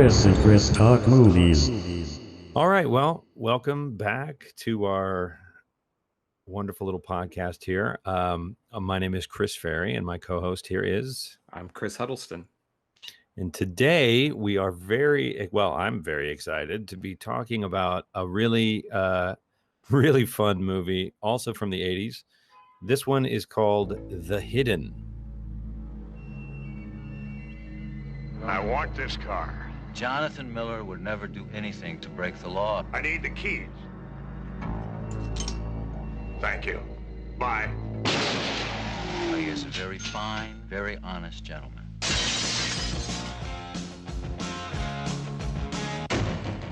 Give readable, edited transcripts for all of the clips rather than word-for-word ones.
Chris and Chris Talk Movies. All right, well, welcome back to our wonderful little podcast here. My name is Chris Ferry, and my co-host here is... I'm Chris Huddleston. And today we are I'm very excited to be talking about a really, really fun movie, also from the 80s. This one is called The Hidden. I want this car. Jonathan Miller would never do anything to break the law. I need the keys. Thank you. Bye. He is a very fine, very honest gentleman.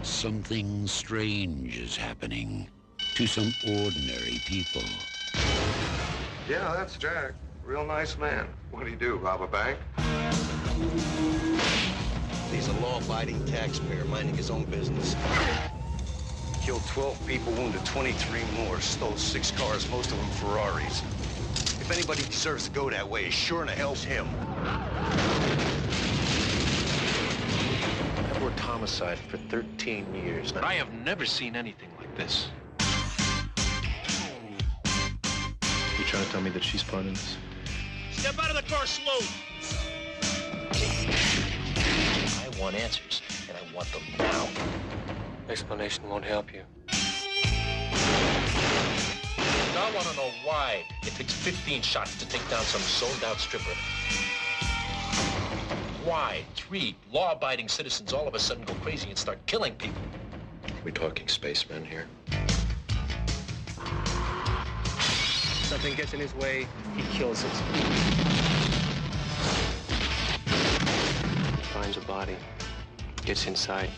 Something strange is happening to some ordinary people. Yeah, that's Jack. Real nice man. What do you do, rob a bank? He's a law-abiding taxpayer minding his own business. Killed 12 people, wounded 23 more, stole 6 cars, most of them Ferraris. If anybody deserves to go that way, it sure in the hell's him. I've worked homicide for 13 years. I have never seen anything like this. You trying to tell me that she's part of this? Step out of the car slow! I want answers, and I want them now. Explanation won't help you. I want to know why it takes 15 shots to take down some zoned-out stripper. Why 3 law-abiding citizens all of a sudden go crazy and start killing people. We're talking spacemen here. Something gets in his way, he kills it. Finds a body, gets inside,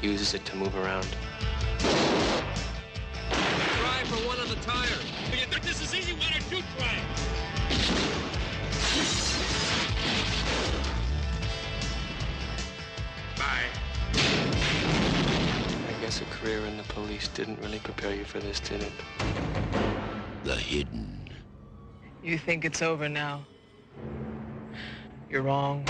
uses it to move around. Try for one on the tire. But you think this is easy? Why don't you try it? Bye. I guess a career in the police didn't really prepare you for this, did it? The Hidden. You think it's over now? You're wrong.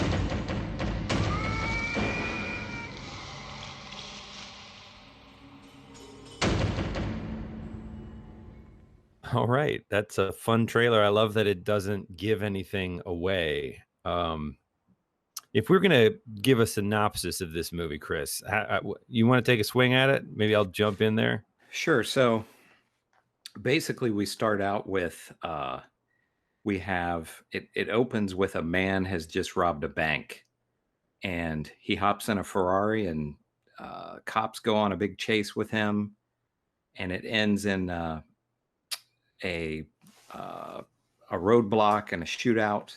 All right, that's a fun trailer. I love that it doesn't give anything away. If we're going to give a synopsis of this movie, Chris, you want to take a swing at it? Maybe I'll jump in there. Sure. So basically we start out with, it opens with a man has just robbed a bank, and he hops in a Ferrari, and cops go on a big chase with him, and it ends in a roadblock and a shootout,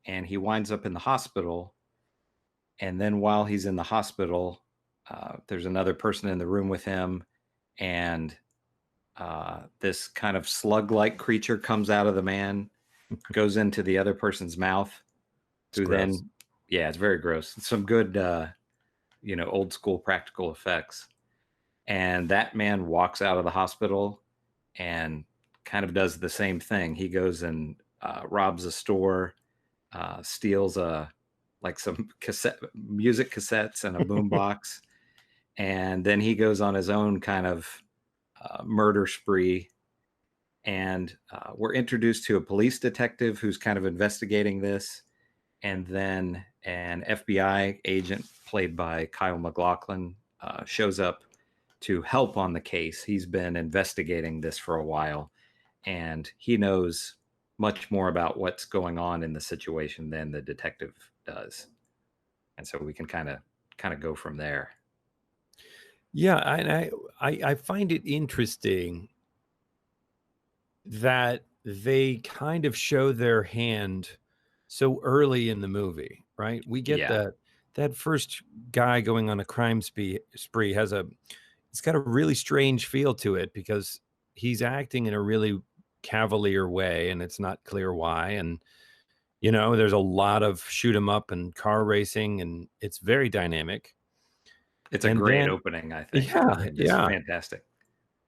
and he winds up in the hospital. And then while he's in the hospital, there's another person in the room with him, and this kind of slug-like creature comes out of the man, goes into the other person's mouth. Who then, yeah, it's very gross. Some good, old school practical effects. And that man walks out of the hospital and kind of does the same thing. He goes and robs a store, steals some music cassettes and a boombox, and then he goes on his own kind of murder spree. And we're introduced to a police detective who's kind of investigating this, and then an FBI agent played by Kyle MacLachlan shows up to help on the case. He's been investigating this for a while, and he knows much more about what's going on in the situation than the detective does. And so we can kind of go from there. Yeah, I find it interesting that they kind of show their hand so early in the movie, right? We get that first guy going on a crime spree it's got a really strange feel to it, because he's acting in a really cavalier way, and it's not clear why. And there's a lot of shoot 'em up and car racing, and it's very dynamic. It's a great opening, I think. Yeah, fantastic.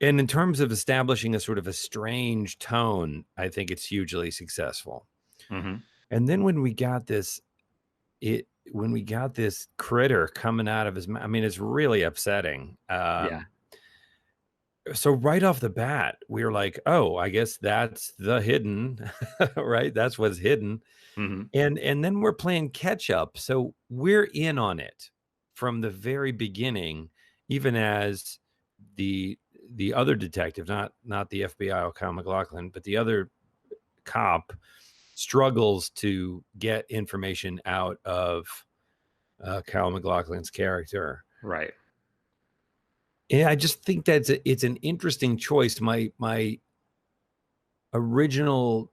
And in terms of establishing a sort of a strange tone, I think it's hugely successful. Mm-hmm. And then when we got this, when we got this critter coming out of his mouth, I mean, it's really upsetting. Yeah. So right off the bat, we were like, oh, I guess that's the hidden, right? That's what's hidden. Mhm. And then we're playing catch up. So we're in on it from the very beginning, even as the other detective, not the FBI or Kyle MacLachlan, but the other cop struggles to get information out of Kyle MacLachlan's character. Right. And I just think it's an interesting choice. My original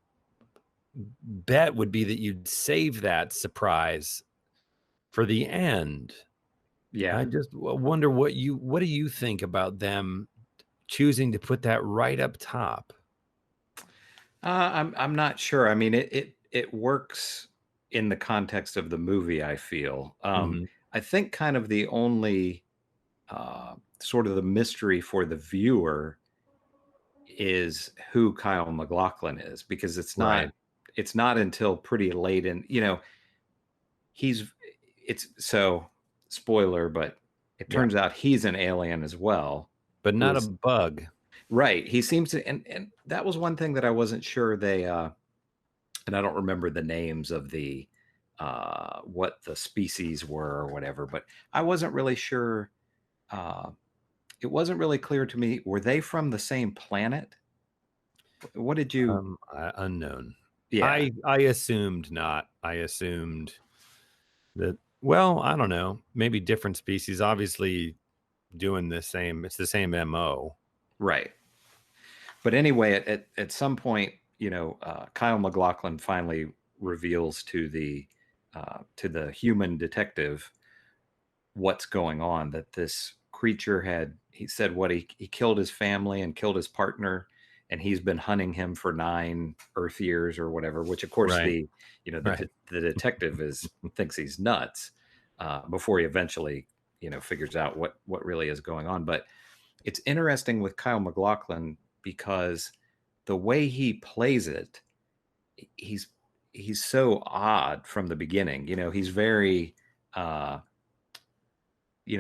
bet would be that you'd save that surprise for the end. Yeah. I just wonder what do you think about them choosing to put that right up top? I'm not sure. I mean, it works in the context of the movie, I feel. Mhm. I think kind of the only sort of the mystery for the viewer is who Kyle MacLachlan is, because it's Right. not until pretty late in, it's so spoiler, but it Yeah. turns out he's an alien as well. But not a who's- bug. Right. He seems to, and that was one thing that I wasn't sure they, and I don't remember the names of the, what the species were or whatever, but I wasn't really sure. It wasn't really clear to me. Were they from the same planet? What did you? Unknown. Yeah. I assumed not. I assumed that, well, I don't know, maybe different species, obviously doing it's the same MO. Right. But anyway, at some point, Kyle MacLachlan finally reveals to the human detective what's going on, that this creature he said he killed his family and killed his partner, and he's been hunting him for 9 Earth years or whatever, which of course Right. the detective thinks he's nuts, before he eventually, figures out what really is going on. But it's interesting with Kyle MacLachlan because the way he plays it, he's so odd from the beginning. He's very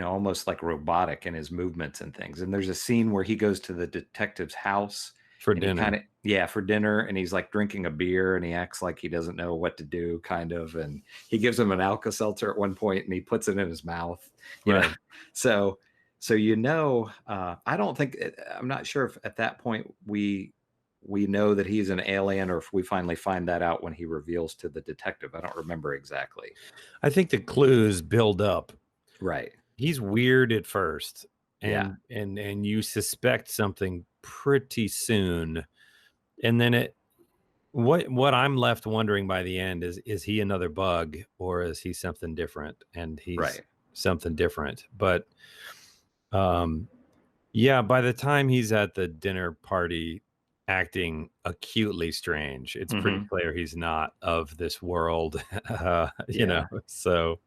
almost like robotic in his movements and things. And there's a scene where he goes to the detective's house For and dinner. for dinner, and he's like drinking a beer and he acts like he doesn't know what to do, kind of, and he gives him an Alka-Seltzer at one point and he puts it in his mouth. Right. So I don't think, I'm not sure if at that point we know that he's an alien, or if we finally find that out when he reveals to the detective. I don't remember exactly. I think the clues build up. Right. He's weird at first, Yeah. and you suspect something pretty soon, and then what I'm left wondering by the end is he another bug, or is he something different? And he's Right. something different. But yeah, by the time he's at the dinner party acting acutely strange, it's pretty clear he's not of this world. So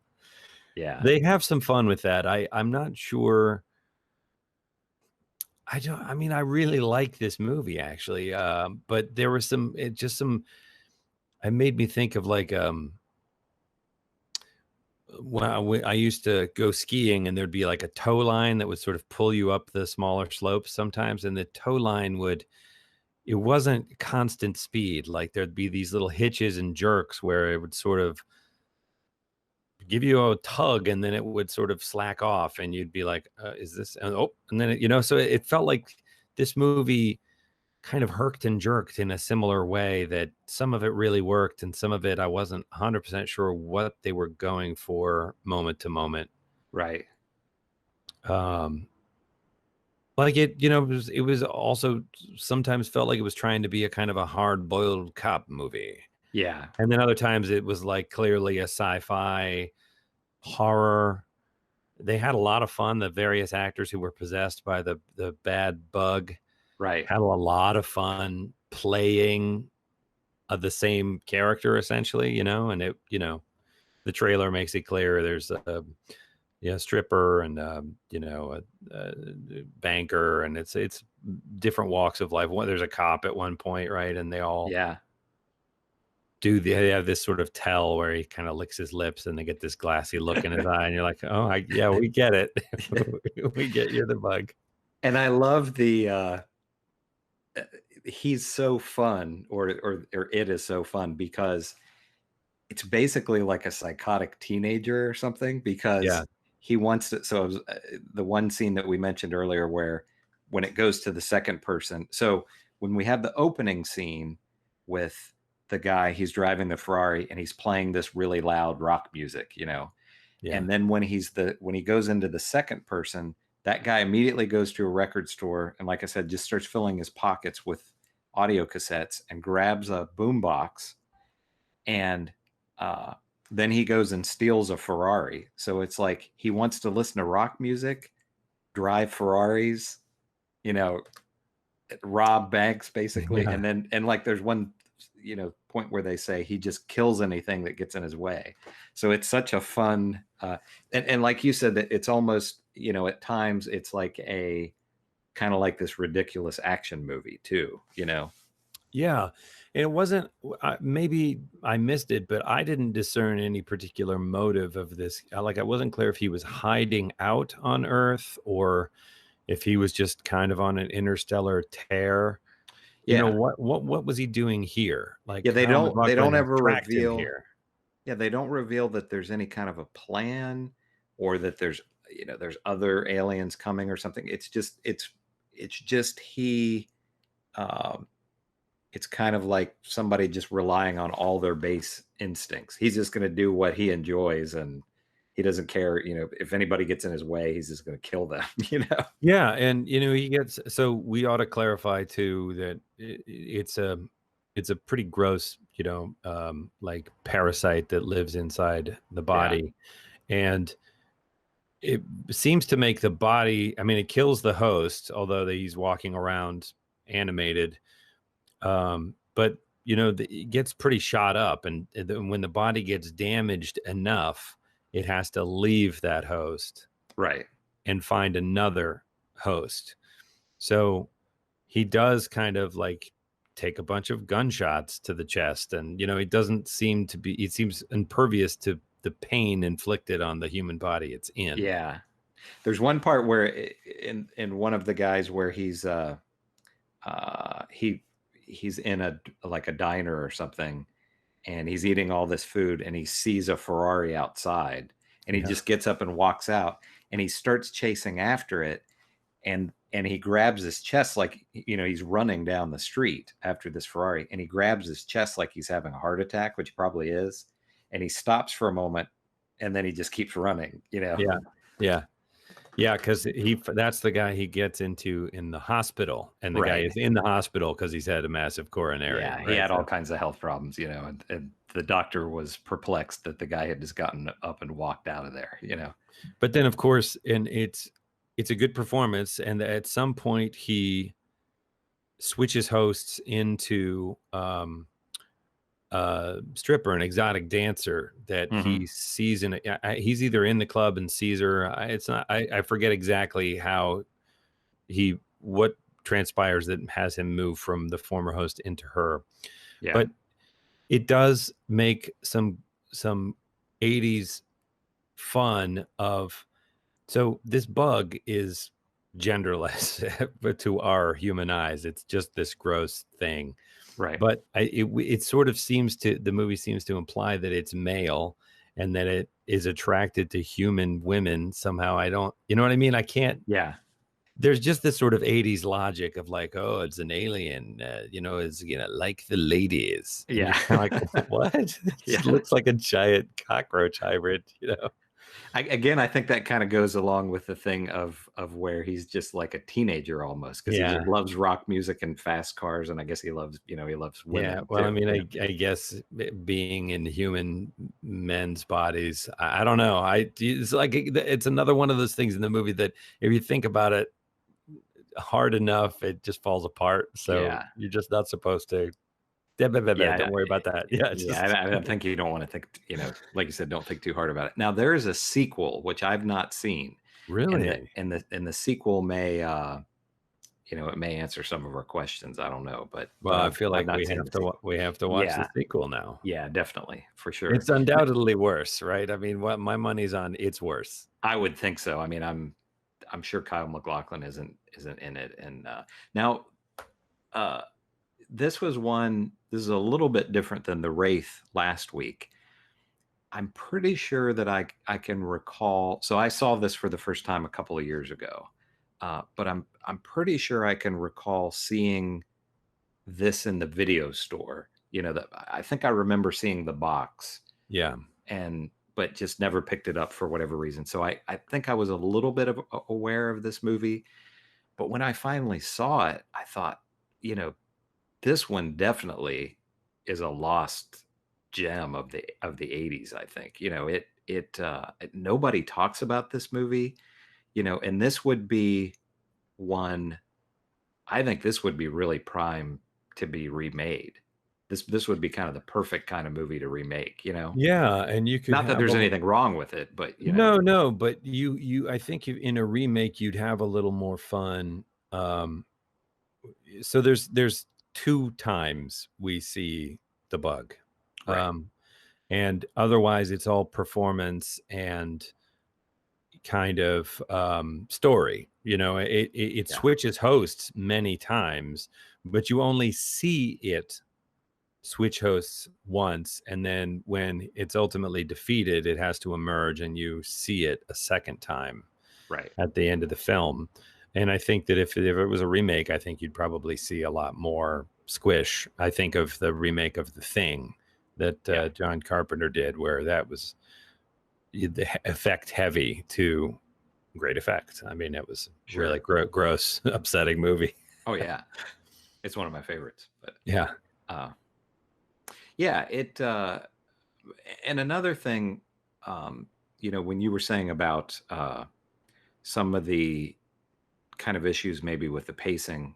Yeah. they have some fun with that. I'm not sure. I mean, I really like this movie, actually. But there was it made me think of like, I used to go skiing, and there'd be like a tow line that would sort of pull you up the smaller slopes sometimes. And the tow line it wasn't constant speed. Like there'd be these little hitches and jerks where it would sort of give you a tug, and then it would sort of slack off, and you'd be like, is this, and then so it felt like this movie kind of herked and jerked in a similar way, that some of it really worked and some of it I wasn't 100% sure what they were going for moment to moment. Right. Like it was also sometimes felt like it was trying to be a kind of a hard-boiled cop movie. Yeah. And then other times it was like clearly a sci-fi horror. They had a lot of fun. The various actors who were possessed by the bad bug, Right. had a lot of fun playing the same character, essentially, and the trailer makes it clear there's a stripper and a banker, and it's different walks of life. There's a cop at one point, right? And they all they have this sort of tell where he kind of licks his lips and they get this glassy look in his eye, and you're like, oh, yeah, we get it. We get you're the bug. And I love the he's so fun, or it is so fun because it's basically like a psychotic teenager or something, because he wants to. So it was, the one scene that we mentioned earlier where when it goes to the second person. So when we have the opening scene with the guy, he's driving the Ferrari and he's playing this really loud rock music, you know. Yeah. And then when he goes into the second person, that guy immediately goes to a record store and, like I said, just starts filling his pockets with audio cassettes and grabs a boombox, and then he goes and steals a Ferrari. So it's like he wants to listen to rock music, drive Ferraris, you know, rob banks basically. Yeah. And like there's one, you know, point where they say he just kills anything that gets in his way. So it's such a fun and like you said, that it's almost, you know, at times it's like a kind of like this ridiculous action movie too, you know. Yeah. And it wasn't, maybe I missed it, but I didn't discern any particular motive of this. Like, I wasn't clear if he was hiding out on Earth or if he was just kind of on an interstellar tear. You know, what was he doing here? Like, yeah, they don't ever reveal here. Yeah, they don't reveal that there's any kind of a plan or that there's, you know, there's other aliens coming or something. It's just he it's kind of like somebody just relying on all their base instincts. He's just going to do what he enjoys, and he doesn't care, you know, if anybody gets in his way, he's just going to kill them, you know? Yeah. And, you know, so we ought to clarify too, that it's a pretty gross, you know, like parasite that lives inside the body. Yeah. And it seems to make the body, I mean, it kills the host, although he's walking around animated. But, you know, it gets pretty shot up, and when the body gets damaged enough, it has to leave that host, right, and find another host. So he does kind of like take a bunch of gunshots to the chest, and, you know, it seems impervious to the pain inflicted on the human body it's in. Yeah. There's one part where in one of the guys where he's in a diner or something, and he's eating all this food, and he sees a Ferrari outside, and he just gets up and walks out, and he starts chasing after it, and he grabs his chest like, you know, he's running down the street after this Ferrari, and he grabs his chest like he's having a heart attack, which he probably is, and he stops for a moment, and then he just keeps running, you know. Yeah, because that's the guy he gets into in the hospital, and the guy is in the hospital because he's had a massive coronary. Yeah, right? He had all kinds of health problems, you know, and the doctor was perplexed that the guy had just gotten up and walked out of there, you know. But then, of course, and it's a good performance, and at some point he switches hosts into stripper, an exotic dancer that he sees he's either in the club and sees her. I forget exactly what transpires that has him move from the former host into her. Yeah. But it does make some 80s fun of, so this bug is genderless, but to our human eyes, it's just this gross thing. Right. But it sort of the movie seems to imply that it's male and that it is attracted to human women somehow. You know what I mean? I can't. Yeah. There's just this sort of 80s logic of like, oh, it's an alien, you know, it's, you know, like the ladies. Yeah. Like, what? It looks like a giant cockroach hybrid, you know? I think that kind of goes along with the thing of where he's just like a teenager almost, because he just loves rock music and fast cars, and I guess he loves women. Yeah, well, too, I mean, I guess being in human men's bodies, I don't know. It's like it's another one of those things in the movie that if you think about it hard enough, it just falls apart. So you're just not supposed to. Don't worry about that. I don't think you don't want to think, you know, like you said, don't think too hard about it. Now there is a sequel which I've not seen. Really? And the sequel may it may answer some of our questions. I don't know, but Well, I feel I've like not we seen have the to sequel. we have to watch the Yeah, sequel now. yeah, definitely, for sure. It's undoubtedly worse, right? I mean, what my money's on, it's worse. I would think so. I mean, I'm sure Kyle MacLachlan isn't in it. And now, this is a little bit different than the Wraith last week. I'm pretty sure that I can recall. So I saw this for the first time a couple of years ago, but I'm pretty sure I can recall seeing this in the video store. That I think I remember seeing the box. Yeah. But just never picked it up for whatever reason. So I think I was a little bit aware of this movie, but when I finally saw it, I thought, this one definitely is a lost gem of the 80s. I think, nobody talks about this movie, and this would be one, I think this would be really prime to be remade. This would be kind of the perfect kind of movie to remake, Yeah, and you could Not that there's anything wrong with it, but no, but you I think in a remake you'd have a little more fun. So there's 2 times we see the bug, Right. and otherwise it's all performance and kind of story. It Yeah. switches hosts many times, but you only see it switch hosts once, and then when it's ultimately defeated, it has to emerge and you see it a second time Right. at the end of the film. And I think that if it was a remake, I think you'd probably see a lot more squish. I think of the remake of The Thing that John Carpenter did, where that was the effect heavy to great effect. I mean, it was really gross, upsetting movie. Oh yeah, it's one of my favorites. But yeah, it. And another thing, when you were saying about some of the kind of issues maybe with the pacing,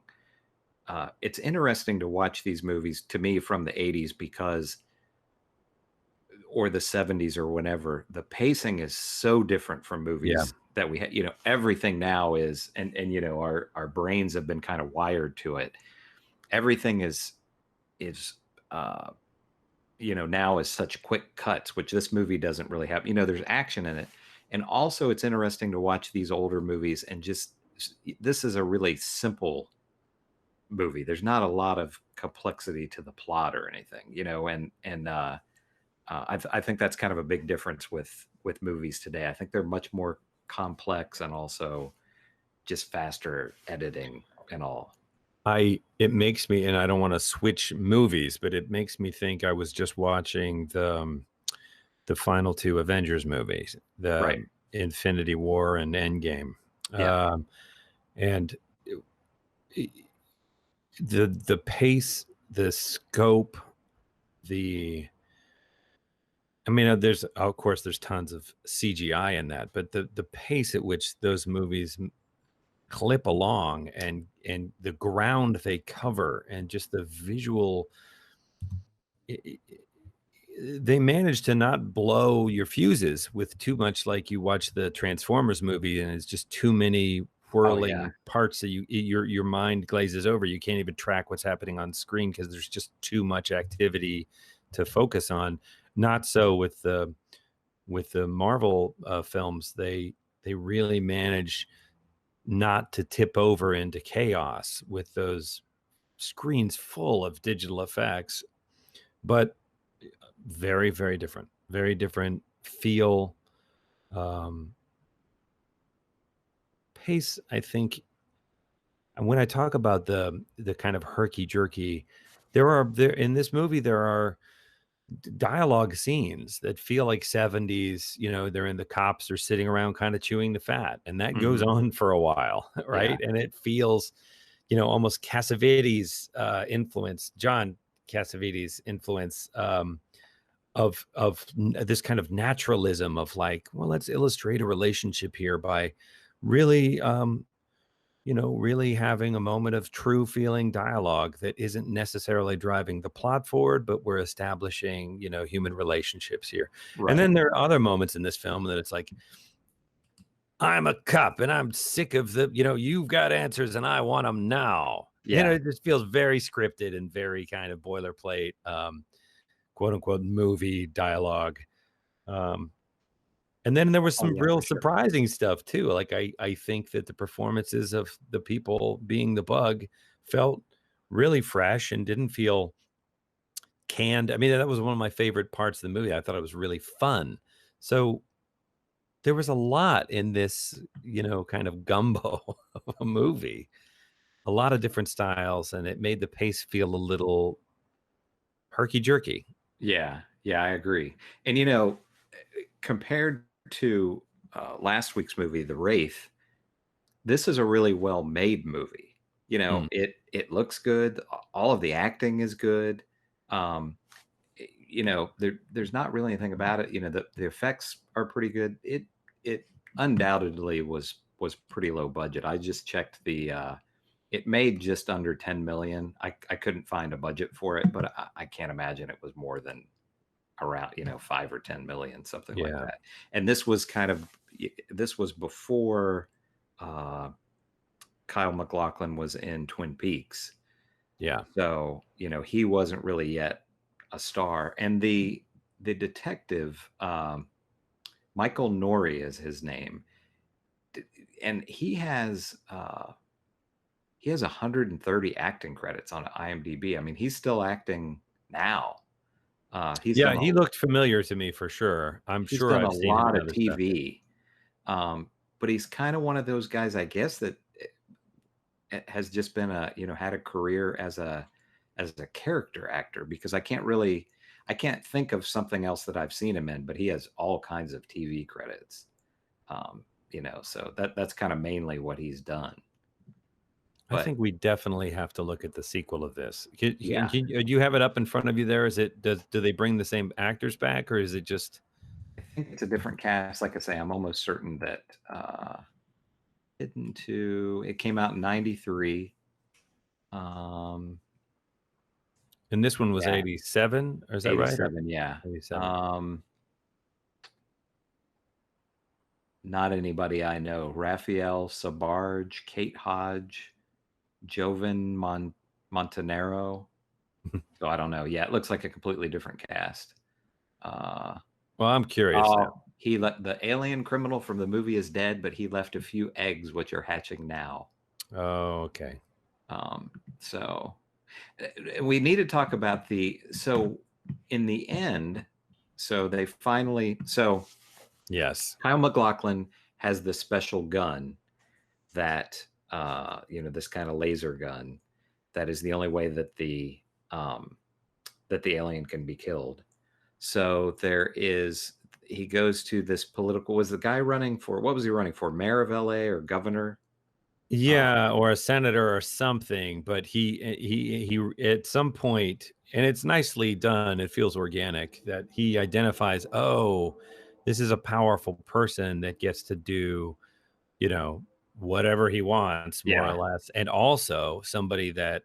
it's interesting to watch these movies, to me, from the 80s or the 70s or whenever. The pacing is so different from movies that we had. Everything now is, and our brains have been kind of wired to it. Everything is now is such quick cuts, which this movie doesn't really have. There's action in it, and also it's interesting to watch these older movies and just, this is a really simple movie. There's not a lot of complexity to the plot or anything, I think that's kind of a big difference with movies today. I think they're much more complex and also just faster editing and all. It makes me, and I don't want to switch movies, but it makes me think I was just watching the final 2 Avengers movies, the Infinity War and Endgame. Yeah. And the pace, the scope, there's, of course, there's tons of CGI in that, but the pace at which those movies clip along and the ground they cover and just the visual, they manage to not blow your fuses with too much, like you watch the Transformers movie and it's just too many whirling parts that your mind glazes over. You can't even track what's happening on screen because there's just too much activity to focus on. Not so with the Marvel films. They really manage not to tip over into chaos with those screens full of digital effects, but very, very different feel, pace, I think. And when I talk about the kind of herky jerky, there in this movie, there are dialogue scenes that feel like 70s. The cops are sitting around kind of chewing the fat, and that goes on for a while, right? And it feels, almost Cassavetes influence, John Cassavetes influence, of this kind of naturalism of like, well, let's illustrate a relationship here by really really having a moment of true feeling dialogue that isn't necessarily driving the plot forward, but we're establishing, human relationships here. Right. And then there are other moments in this film that it's like, I'm a cop and I'm sick of you've got answers and I want them now. Yeah. It just feels very scripted and very kind of boilerplate, quote unquote movie dialogue. And then there was some real surprising stuff too. Like I think that the performances of the people being the bug felt really fresh and didn't feel canned. I mean, that was one of my favorite parts of the movie. I thought it was really fun. So there was a lot in this, kind of gumbo of a movie, a lot of different styles, and it made the pace feel a little herky jerky. Yeah, I agree. And compared to last week's movie, The Wraith, this is a really well made movie. It looks good. All of the acting is good. There's not really anything about it. The effects are pretty good. It undoubtedly was pretty low budget. I just checked it made just under 10 million. I couldn't find a budget for it, but I can't imagine it was more than around 5 or 10 million, something like that. And this was before Kyle MacLachlan was in Twin Peaks. Yeah. So he wasn't really yet a star. And the detective, Michael Nouri is his name, and he has 130 acting credits on IMDb. I mean, he's still acting now. He looked familiar to me for sure. I'm sure I've seen a lot of stuff. TV, but he's kind of one of those guys, I guess, that has just been had a career as a character actor, because I can't think of something else that I've seen him in, but he has all kinds of TV credits. So that's kind of mainly what he's done. I think we definitely have to look at the sequel of this. Do Yeah. you have it up in front of you there? Do they bring the same actors back, or is it just? I think it's a different cast. Like I say, I'm almost certain that it came out in 93. And this one was 87, or is that 87, right? Yeah. 87. Not anybody I know. Raphael Sabarge, Kate Hodge, Jovan Montanaro. So I don't know. Yeah, it looks like a completely different cast. Well, I'm curious now. He let the alien criminal from the movie is dead, but he left a few eggs which are hatching now. Oh, okay. So we need to talk about in the end, yes, Kyle MacLachlan has this special gun that this kind of laser gun that is the only way that the alien can be killed. So he goes to this political, was the guy running for, what was he running for? Mayor of LA or governor? Yeah, or a senator or something, but he at some point, and it's nicely done, it feels organic, that he identifies, this is a powerful person that gets to do, whatever he wants, more or less, and also somebody that,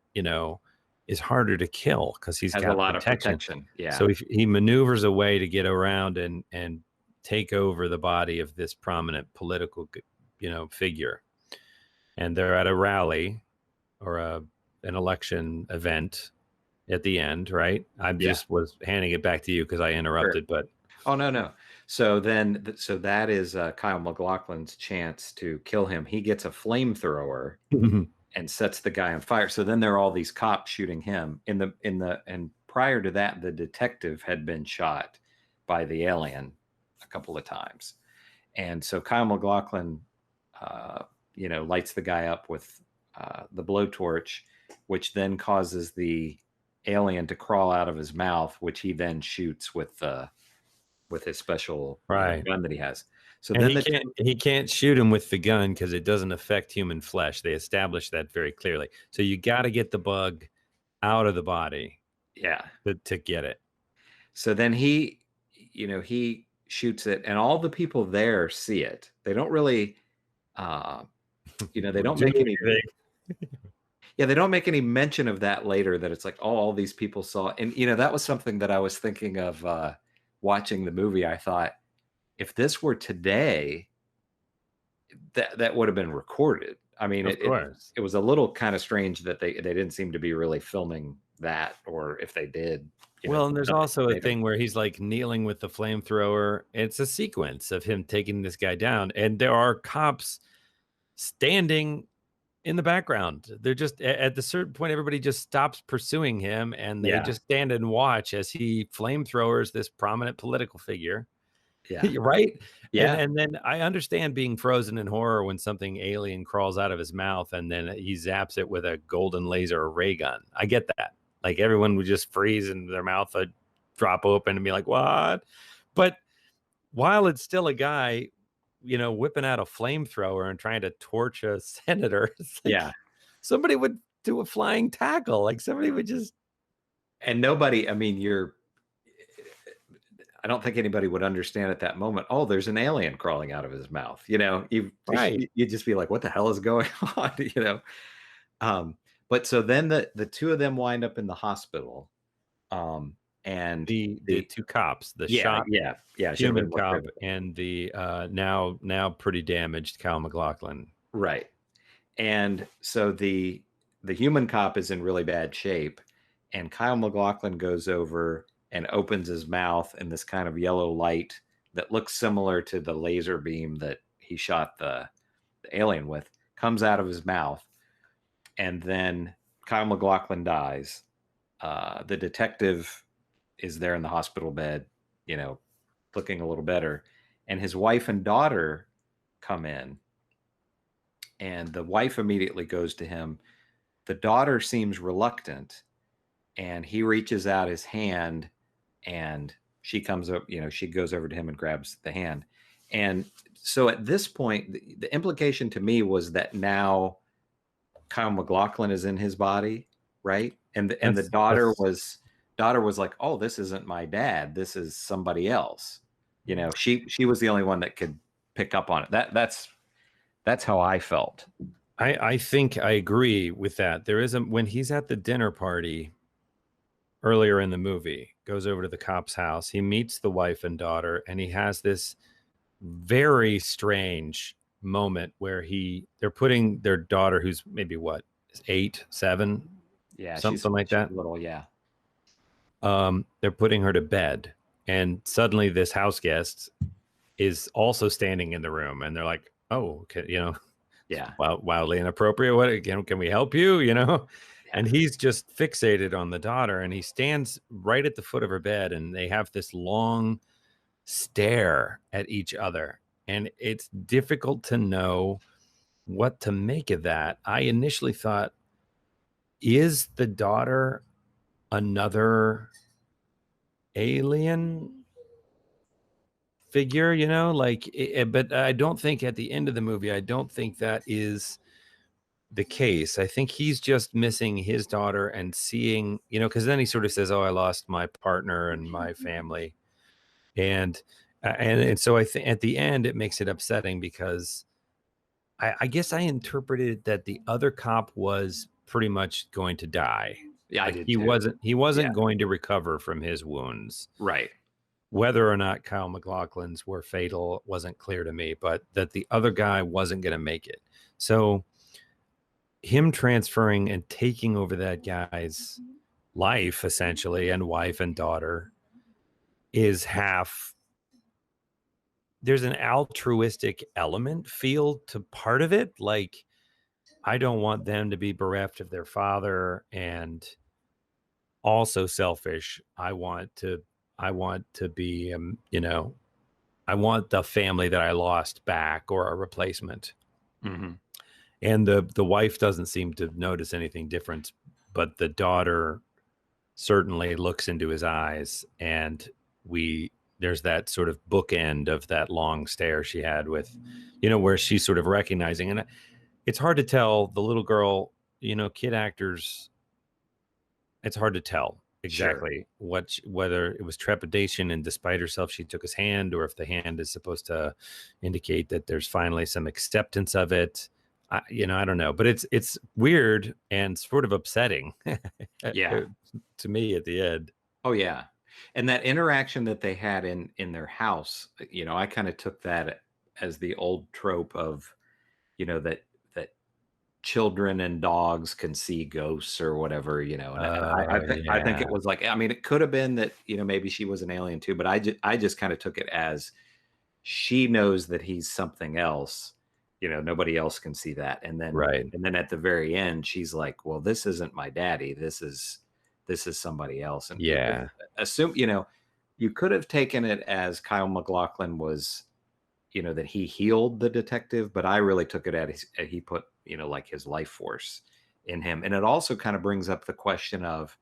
is harder to kill because he's got a lot protection. of protection. Yeah. So he maneuvers a way to get around and take over the body of this prominent political, figure. And they're at a rally or an election event at the end, right? I just was handing it back to you because I interrupted, Sure. but. Oh, no. So that is Kyle MacLachlan's chance to kill him. He gets a flamethrower and sets the guy on fire. So then there are all these cops shooting him and prior to that, the detective had been shot by the alien a couple of times. And so Kyle MacLachlan, lights the guy up with the blowtorch, which then causes the alien to crawl out of his mouth, which he then shoots with his special gun that he has. So and then he can't shoot him with the gun because it doesn't affect human flesh. They established that very clearly. So you got to get the bug out of the body. Yeah. To get it. So then he shoots it, and all the people there see it. They don't really, they don't make any. Yeah, they don't make any mention of that later. That it's like, all these people saw, and that was something that I was thinking of watching the movie. I thought, if this were today, that would have been recorded. I mean, Of course. it was a little kind of strange that they didn't seem to be really filming that, or if they did. Well, and there's also a made 'em. thing where he's like kneeling with the flamethrower. It's a sequence of him taking this guy down, and there are cops standing in the background. They're just at the certain point, everybody just stops pursuing him, and they Yeah. just stand and watch as he flamethrowers this prominent political figure. Yeah. Right? Yeah. And then I understand being frozen in horror when something alien crawls out of his mouth and then he zaps it with a golden laser or ray gun. I get that. Like everyone would just freeze and their mouth would drop open and be like, what? But while it's still a guy, whipping out a flamethrower and trying to torch a senator, it's like Yeah. somebody would do a flying tackle. Like somebody would just. And nobody, I mean, I don't think anybody would understand at that moment, oh, there's an alien crawling out of his mouth. Right. You'd just be like, what the hell is going on? But so then the two of them wind up in the hospital. And the two cops, the yeah, human cop and the now pretty damaged Kyle MacLachlan. Right. And so the human cop is in really bad shape, and Kyle MacLachlan goes over and opens his mouth, and this kind of yellow light that looks similar to the laser beam that he shot the alien with comes out of his mouth, and then Kyle MacLachlan dies. The detective is there in the hospital bed, looking a little better, and his wife and daughter come in, and the wife immediately goes to him. The daughter seems reluctant, and he reaches out his hand, and she comes up, she goes over to him and grabs the hand. And so at this point, the implication to me was that now Kyle MacLachlan is in his body, right? And the daughter was like, oh, this isn't my dad, this is somebody else. She was the only one that could pick up on it. That's how I felt. I think I agree with that. There is when he's at the dinner party earlier in the movie, goes over to the cop's house, he meets the wife and daughter, and he has this very strange moment where they're putting their daughter, who's maybe 8, 7, something like that. Little, yeah. They're putting her to bed, and suddenly this house guest is also standing in the room, and they're like, "Oh, okay, yeah, wildly inappropriate. What can we help you?" And he's just fixated on the daughter, and he stands right at the foot of her bed, and they have this long stare at each other, and it's difficult to know what to make of that. I initially thought, is the daughter another alien figure, but I don't think at the end of the movie, I don't think that is the case. I think he's just missing his daughter and seeing, because then he sort of says, oh, I lost my partner and my family. And so I think at the end, it makes it upsetting because I guess I interpreted that the other cop was pretty much going to die. Yeah, I did he too. wasn't going to recover from his wounds. Right. Whether or not Kyle MacLachlan's were fatal wasn't clear to me, but that the other guy wasn't going to make it. So him transferring and taking over that guy's life, essentially, and wife and daughter, is half. There's an altruistic feel to part of it. Like, I don't want them to be bereft of their father, and also selfish. I want to be, I want the family that I lost back, or a replacement. Mm-hmm. And the wife doesn't seem to notice anything different, but the daughter certainly looks into his eyes, and there's that sort of bookend of that long stare she had with, where she's sort of recognizing, and it's hard to tell. The little girl, kid actors, it's hard to tell exactly whether it was trepidation, and despite herself, she took his hand, or if the hand is supposed to indicate that there's finally some acceptance of it. I don't know, but it's weird and sort of upsetting. Yeah. To me at the end. Oh yeah. And that interaction that they had in their house, I kind of took that as the old trope of you know, that children and dogs can see ghosts or whatever, you know. And I think it was like, I mean, it could have been that, you know, maybe she was an alien too, but I just kind of took it as she knows that he's something else, you know, nobody else can see that. And then at the very end, she's like, well, this isn't my daddy. This is somebody else. And assume, you know, you could have taken it as Kyle MacLachlan was, you know, that he healed the detective, but I really took it as he put, you know, like his life force in him. And it also kind of brings up the question of,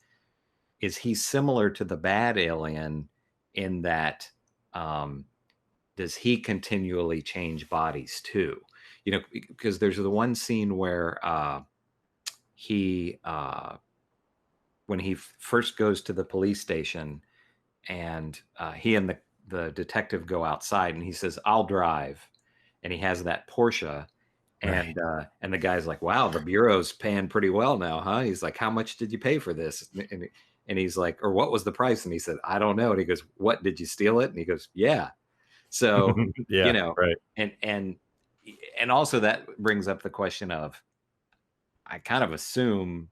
is he similar to the bad alien in that, does he continually change bodies too? You know, because there's the one scene where when he first goes to the police station, and he and the detective go outside, and he says, "I'll drive," and he has that Porsche, and the guy's like, "Wow, the bureau's paying pretty well now, huh?" He's like, "How much did you pay for this?" And he's like, "Or what was the price?" And he said, "I don't know." And he goes, "What, did you steal it?" And he goes, "Yeah." So you know, and also that brings up the question of, I kind of assume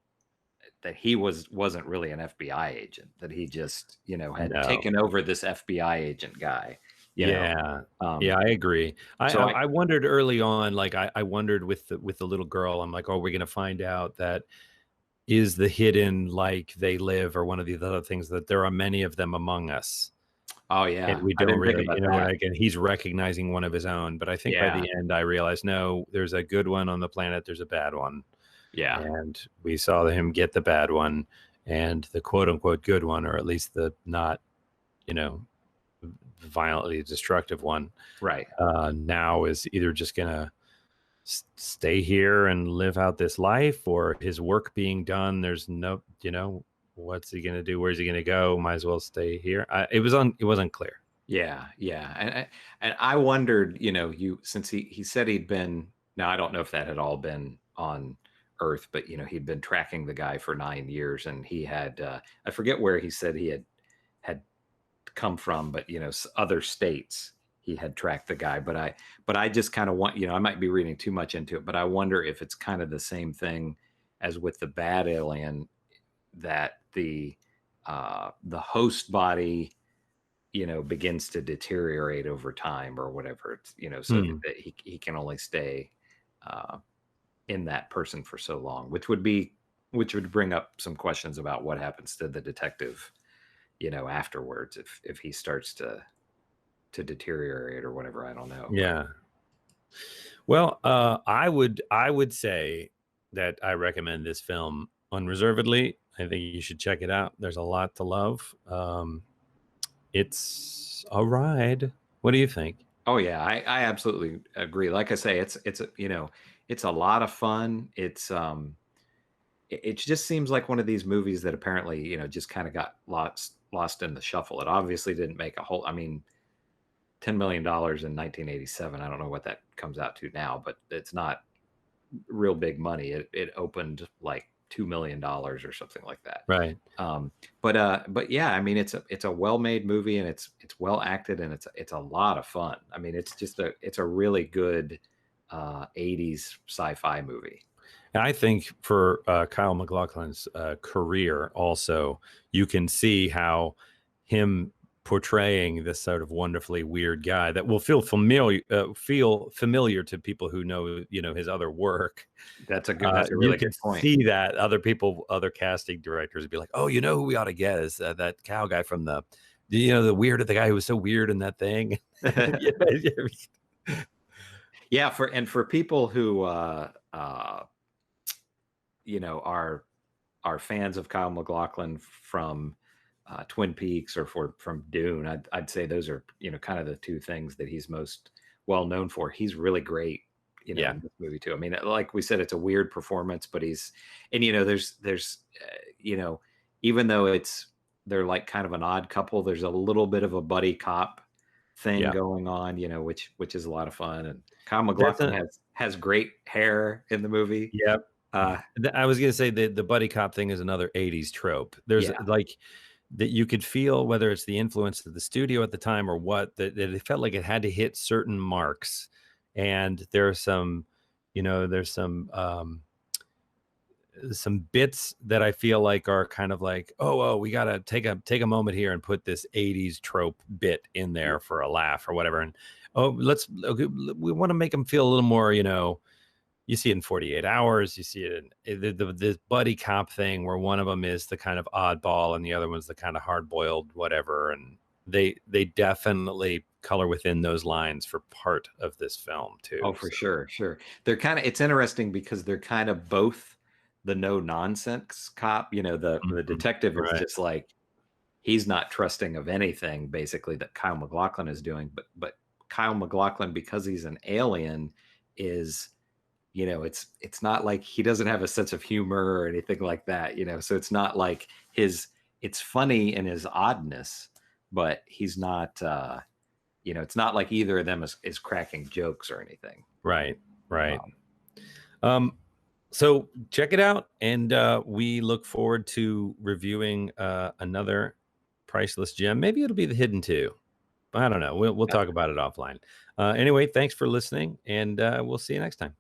that he wasn't really an FBI agent, that he just, you know, had taken over this FBI agent guy. You know? I agree. I wondered early on, like I wondered with the little girl, I'm like, oh, we're going to find out that is the hidden, like They Live or one of these other things, that there are many of them among us. Oh yeah. And we don't really, you know, and he's recognizing one of his own. But I think by the end, I realized, no, there's a good one on the planet. There's a bad one. Yeah. And we saw him get the bad one, and the quote unquote good one, or at least the not, you know, violently destructive one. Right. Now is either just going to stay here and live out this life, or his work being done. There's no, you know, what's he going to do? Where's he going to go? Might as well stay here. It wasn't clear. Yeah. And I wondered, you know, since he said he'd been, now I don't know if that had all been on Earth, but you know, he'd been tracking the guy for 9 years, and he had I forget where he said he had come from, but you know, other states he had tracked the guy. But I just kind of want, you know, I might be reading too much into it, but I wonder if it's kind of the same thing as with the bad alien, that the host body, you know, begins to deteriorate over time or whatever. It's, you know, so that he can only stay in that person for so long, which would bring up some questions about what happens to the detective, you know, afterwards, if he starts to deteriorate or whatever. I don't know. Yeah. Well, I would say that I recommend this film unreservedly. I think you should check it out. There's a lot to love. It's a ride. What do you think? Oh yeah, I absolutely agree. Like I say, it's you know, it's a lot of fun. It just seems like one of these movies that apparently, you know, just kind of got lost in the shuffle. It obviously didn't make a whole, I mean, $10 million in 1987. I don't know what that comes out to now, but it's not real big money. It opened like $2 million or something like that. Right. But yeah, I mean, it's a well-made movie, and it's well acted, and it's a lot of fun. I mean, it's a really good 80s sci-fi movie. And I think for Kyle MacLachlan's career also, you can see how him portraying this sort of wonderfully weird guy that will feel familiar to people who know, you know, his other work. That's a really good point. See that other casting directors would be like, oh, you know who we ought to get is that cow guy from the guy who was so weird in that thing. Yeah, for people who you know, are fans of Kyle MacLachlan from Twin Peaks or from Dune, I'd say those are, you know, kind of the two things that he's most well known for. He's really great, you know, in this movie too. I mean, like we said, it's a weird performance, but and you know, there's you know, even though they're like kind of an odd couple, there's a little bit of a buddy cop thing going on, you know, which is a lot of fun. And Kyle MacLachlan has great hair in the movie. Yep. I was going to say the buddy cop thing is another 80s trope. There's like that you could feel, whether it's the influence of the studio at the time or what, that it felt like it had to hit certain marks. And there are some There's some bits that I feel like are kind of like, oh, we gotta take a moment here and put this 80s trope bit in there for a laugh or whatever. And we want to make them feel a little more, you see it in 48 Hours, you see it in this buddy cop thing where one of them is the kind of oddball and the other one's the kind of hard-boiled whatever. And they definitely color within those lines for part of this film too. Oh, for sure. They're it's interesting because they're kind of both the no nonsense cop. The detective is just like, he's not trusting of anything basically that Kyle MacLachlan is doing, but Kyle MacLachlan, because he's an alien, is, it's not like he doesn't have a sense of humor or anything like that, so it's not like it's funny in his oddness, but he's not, it's not like either of them is cracking jokes or anything. Right. So check it out, and we look forward to reviewing another priceless gem. Maybe it'll be The Hidden 2. I don't know. We'll talk about it offline. Anyway, thanks for listening, and we'll see you next time.